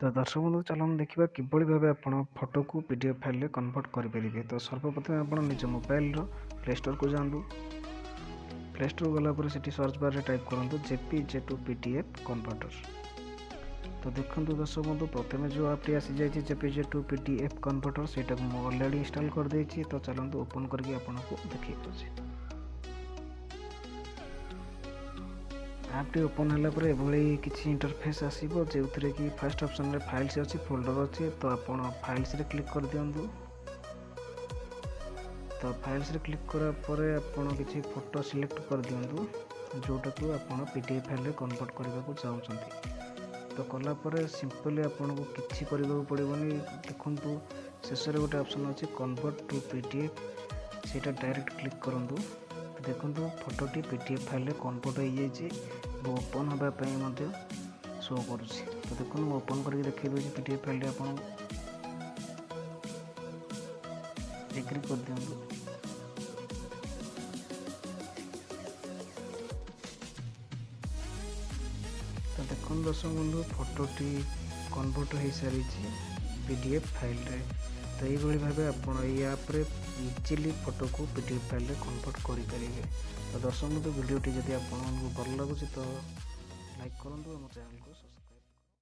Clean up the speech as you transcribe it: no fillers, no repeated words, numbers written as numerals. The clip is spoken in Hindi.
तो दर्शक बंधु चलन देखा किभली भाव आप फोटो को पीडीएफ फाइल कन्वर्ट करेंगे। तो सर्वप्रथम आप निज मोबाइल प्ले स्टोर को जातु। प्ले स्टोर गलापर से सर्च बार में टाइप करूँ जेपीजे टू पीडीएफ कन्वर्टर। तो देखो दर्शक बंधु प्रथम जो आपटी आसी जाए जेपीजे टू पीडीएफ कन्वर्टर से ऑलरेडी इंस्टॉल कर देछि। तो चलते ओपन करके आपको देखिए ऐपटी ओपन है किसी इंटरफेस आसो जो कि फर्स्ट ऑप्शन में फाइल्स अच्छी फोल्डर अच्छे। तो आप फाइल्स रे क्लिक कर दिंतु। तो फाइल्स रे क्लिक करापर आप किसी फोटो सिलेक्ट कर दिंतु जोटा को आप पीडीएफ फाइल कन्वर्ट करने को चाहते। तो कलापर सिंपली आपको किसी करने पड़ोनी। देखु शेष गोटे ऑप्शन अच्छे कन्वर्ट टू पीडीएफ से डायरेक्ट क्लिक करूँ। देखो फोटोटी पीडीएफ फाइल कन्वर्ट हो जाए ओपन होगापी शो कर। तो देखो ओपन करके देखिए पीडीएफ फाइल आप एग्री कर दिंतु। तो देखो दर्शक बंधु फोटोटी कन्वर्ट हो सारी पीडीएफ फाइल रे। तो यही भाव आप ऐप्रे इजिली फोटो को पीडीएफ फाइल कन्वर्ट करेंगे। तो दर्शक बंधु वीडियोटी जब आपको भल लगुच तो लाइक करूँ और चैनल को